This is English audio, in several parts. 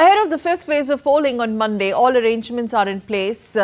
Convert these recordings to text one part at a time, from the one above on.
Ahead of the fifth phase of polling on Monday, all arrangements are in place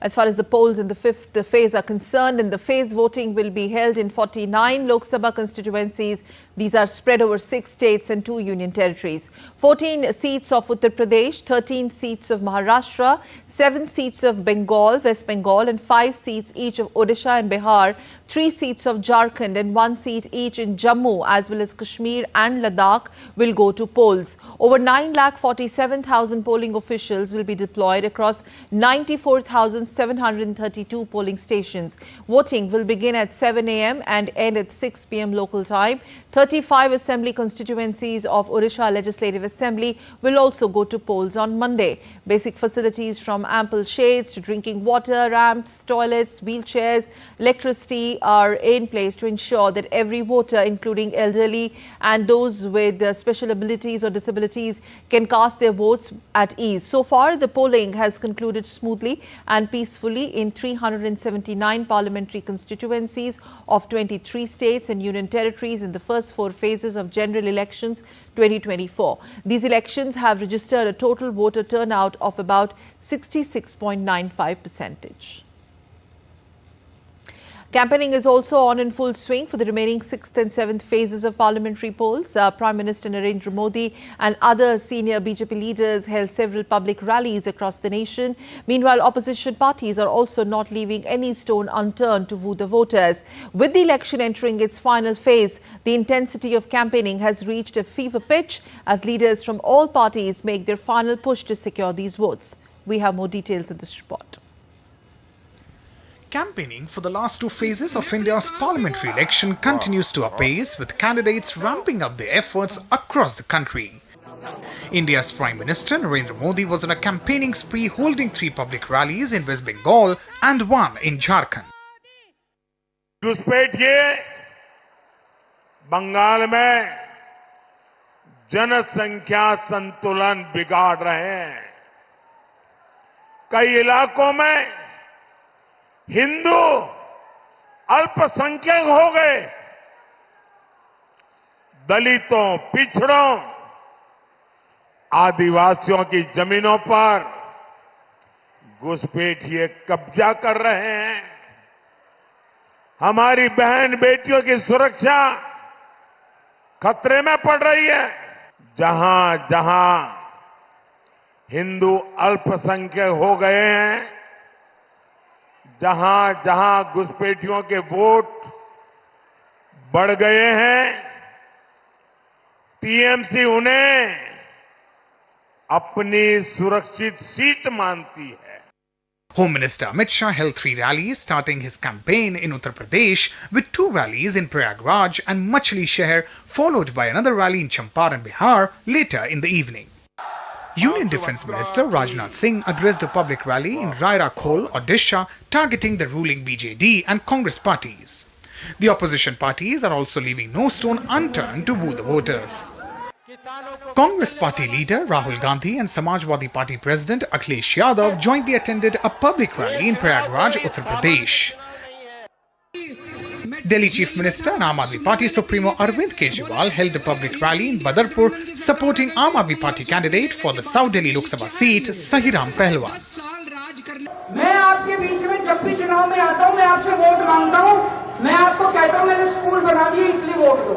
as far as the polls in the fifth phase are concerned. And the phase voting will be held in 49 Lok Sabha constituencies. These are spread over 6 states and 2 union territories. 14 seats of Uttar Pradesh, 13 seats of Maharashtra, 7 seats of Bengal, West Bengal, and 5 seats each of Odisha and Bihar, 3 seats of Jharkhand and 1 seat each in Jammu as well as Kashmir and Ladakh will go to polls. Over 9,47,000 polling officials will be deployed across 94,732 polling stations. Voting will begin at 7 a.m. and end at 6 p.m. local time. 35 assembly constituencies of Odisha Legislative Assembly will also go to polls on Monday. Basic facilities from ample shades to drinking water, ramps, toilets, wheelchairs, electricity are in place to ensure that every voter, including elderly and those with special abilities or disabilities, can cast their votes at ease. So far, the polling has concluded smoothly and peacefully in 379 parliamentary constituencies of 23 states and union territories in the first 4 phases of general elections 2024. These elections have registered a total voter turnout of about 66.95%. Campaigning is also on in full swing for the remaining 6th and 7th phases of parliamentary polls. Prime Minister Narendra Modi and other senior BJP leaders held several public rallies across the nation. Meanwhile, opposition parties are also not leaving any stone unturned to woo the voters. With the election entering its final phase, the intensity of campaigning has reached a fever pitch as leaders from all parties make their final push to secure these votes. We have more details in this report. Campaigning for the last 2 phases of India's parliamentary election continues to apace, with candidates ramping up their efforts across the country. India's Prime Minister Narendra Modi was on a campaigning spree, holding 3 public rallies in West Bengal and 1 in Jharkhand. घुसपैठिए Bengal में जनसंख्या संतुलन बिगाड़ रहे हैं। कई इलाकों में हिंदू अल्पसंख्यक हो गए। दलितों, पिछड़ों, आदिवासियों की जमीनों पर घुसपैठिए कब्जा कर रहे हैं। हमारी बहन बेटियों की सुरक्षा खतरे में पड़ रही है। जहां जहां हिंदू अल्पसंख्यक हो गए हैं, जहां जहां घुसपैठियों के वोट बढ़ गए हैं, टीएमसी उन्हें अपनी सुरक्षित सीट मानती है। Home Minister Amit Shah held 3 rallies, starting his campaign in Uttar Pradesh with 2 rallies in Prayagraj and Machli Sheher, followed by another rally in Champaran, Bihar later in the evening. Union Defence Minister Rajnath Singh addressed a public rally in Raira Khol, Odisha, targeting the ruling BJD and Congress parties. The opposition parties are also leaving no stone unturned to woo the voters. Congress party leader Rahul Gandhi and Samajwadi Party President Akhilesh Yadav jointly attended a public rally in Prayagraj, Uttar Pradesh. Delhi Chief Minister and Aam Aadmi Party Supremo Arvind Kejriwal held a public rally in Badarpur supporting Aam Aadmi Party candidate for the South Delhi Lok Sabha seat, Sahiram Pehlwan. मैं आपके बीच में जब भी चुनाव में आता हूं, मैं आपसे वोट मांगता हूं। मैं आपको कहता हूं मैंने स्कूल बना दिए इसलिए वोट दो,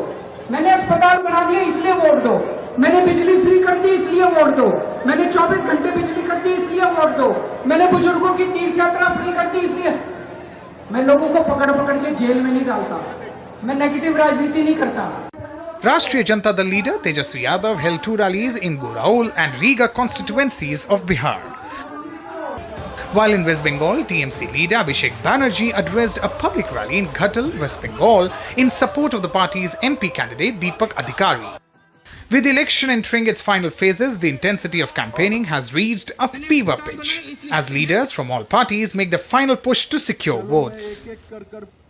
मैंने अस्पताल बना दिए इसलिए वोट दो, मैंने बिजली फ्री कर दी इसलिए वोट दो, मैंने 24 घंटे बिजली कर दी इसलिए वोट दो, मैंने बुजुर्गों की तीर्थ यात्रा फ्री कर दी इसलिए। मैं लोगों को पकड़ पकड़ के जेल में नहीं डालता, मैं नेगेटिव राजनीति नहीं करता। Rashtriya Janata Dal leader Tejaswi Yadav held 2 rallies in Goraul and Riga constituencies of Bihar. While in West Bengal, TMC leader Abhishek Banerjee addressed a public rally in Ghatal, West Bengal in support of the party's MP candidate Deepak Adhikari. With the election entering its final phases, the intensity of campaigning has reached a fever pitch as leaders from all parties make the final push to secure votes.